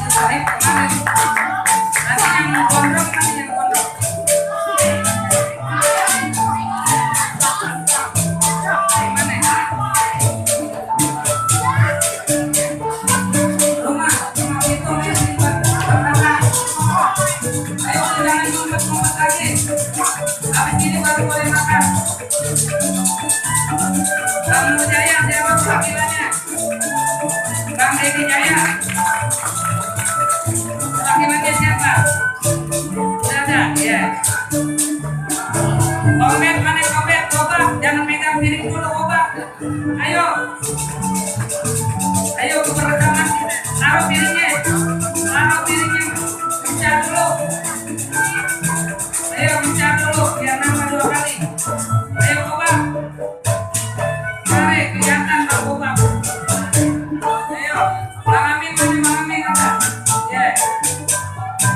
Salib kemarin. Nanti yang gondrong, nanti yang gondrong. Gimana ya? Rumah itu ya dibuat berangkat. Ayo jangan ngumpet-ngumpet lagi. Habis ini baru boleh makan. Bang Jaya siapa panggilannya? Bang Dedi Jaya. Panggilannya siapa? Sudah ada? Ya. Komet mana komet? Coba jangan megang piring dulu coba. Ayo. Ayo ke perekaman kita. Taruh piringnya. Taruh piringnya. Bicara dulu. Ayo bicara dulu biar nama 2 kali. Ayo coba. Mari kelihatan Bang Boba. Ayo, Bang Amin mana Bang Amin ada? Ya.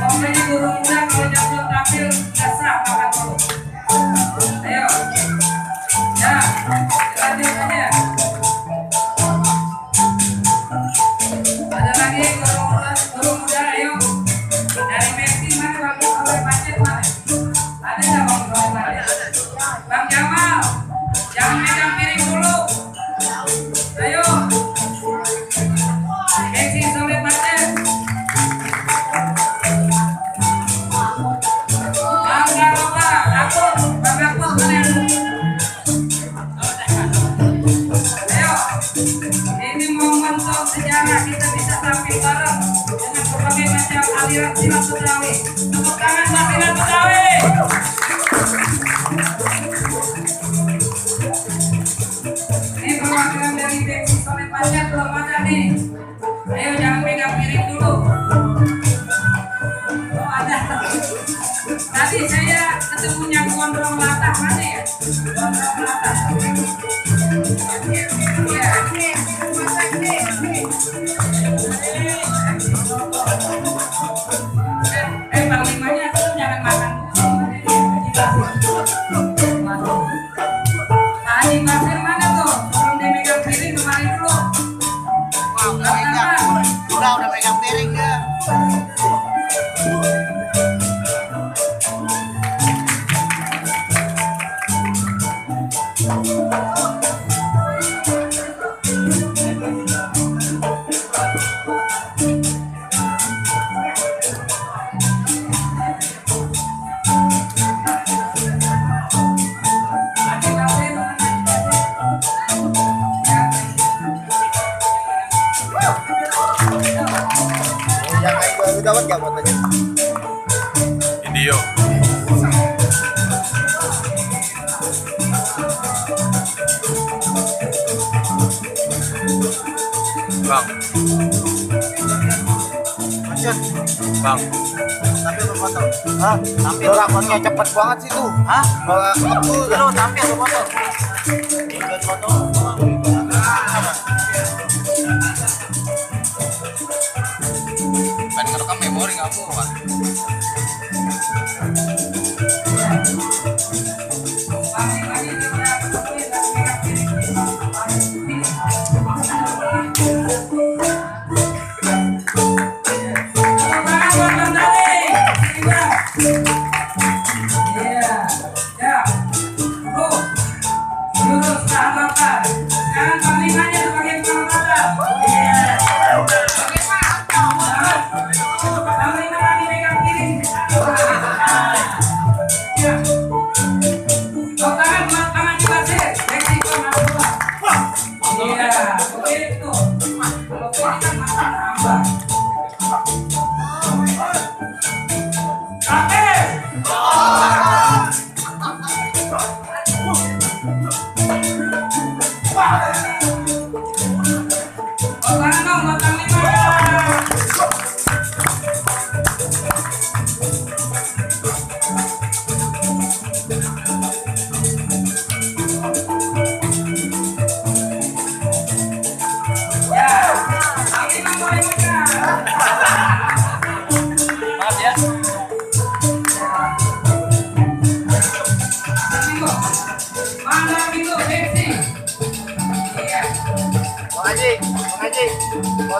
Pokoknya guru muda kalau jam belum tampil nggak sah makan dulu. Ayo. Ya, lanjut aja. Ada lagi guru muda ayo. Dari Messi mana Bang Soleh Pacet mana? Ada nggak Bang Soleh Pacet? Bang Jamal, jangan megang piring dulu. Ayo. Messi Soleh Pacet. Bang Garoba, Akun, Bang Akun mana? Ayo. Ini momentum sejarah kita bisa tampil bareng dengan berbagai macam aliran silat Betawi. Tepuk tangan buat silat Betawi. Ini perwakilan dari Messi Soleh Pacet belum ada nih. Ayo jangan pegang piring dulu. Oh ada. Tadi saya ketemunya gondrong latah mana ya? Gondrong latah. Iya. Panglimanya itu jangan makan dulu. Pak Haji Basir mana tuh? Belum dia megang piring kemarin dulu. Wah, udah megang piring dia. Dapat ya buat aja. Video. Bang. Lanjut. Bang. Tampil tuh foto. Hah? Tampil lakonnya cepet banget sih tuh. Hah? Bawa aku lu tampil tuh foto. Ikut foto. Pengen ngerekam memori nggak mau kan?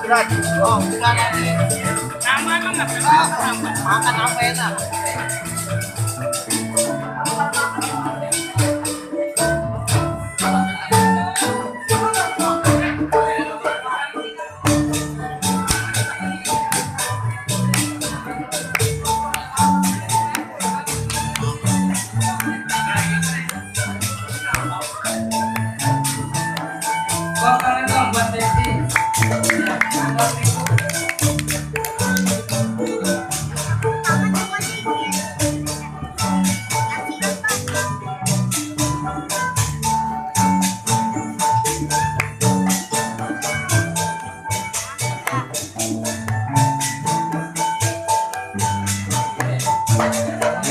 berat. Oh, bukan. Tambah emang nggak pernah tambah. Makan apa enak? Bang, kalian dong buat Desi.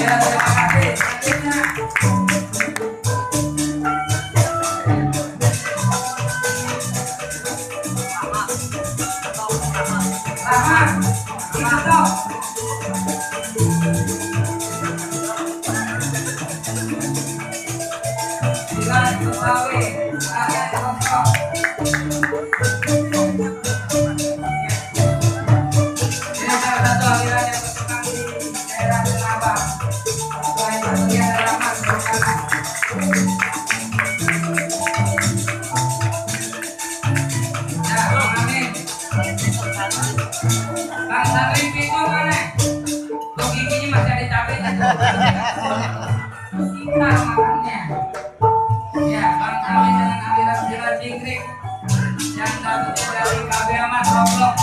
Ya, terima kasih. Selanjutnya. Rahmat, kita dong. Dilan, Betawi, Rakyat Kosong. Ini salah satu aliran yang berkembang di daerah Tenabang. Selain satunya ada Rahmat, Betawi. Ya, Bang Amin. Bang Sarif itu mana? Tuh giginya masih ada cabai. Kita makannya. Ya, Bang Amin dengan aliran Silat Jingkrik. Yang satunya dari KB Ahmad Roblok.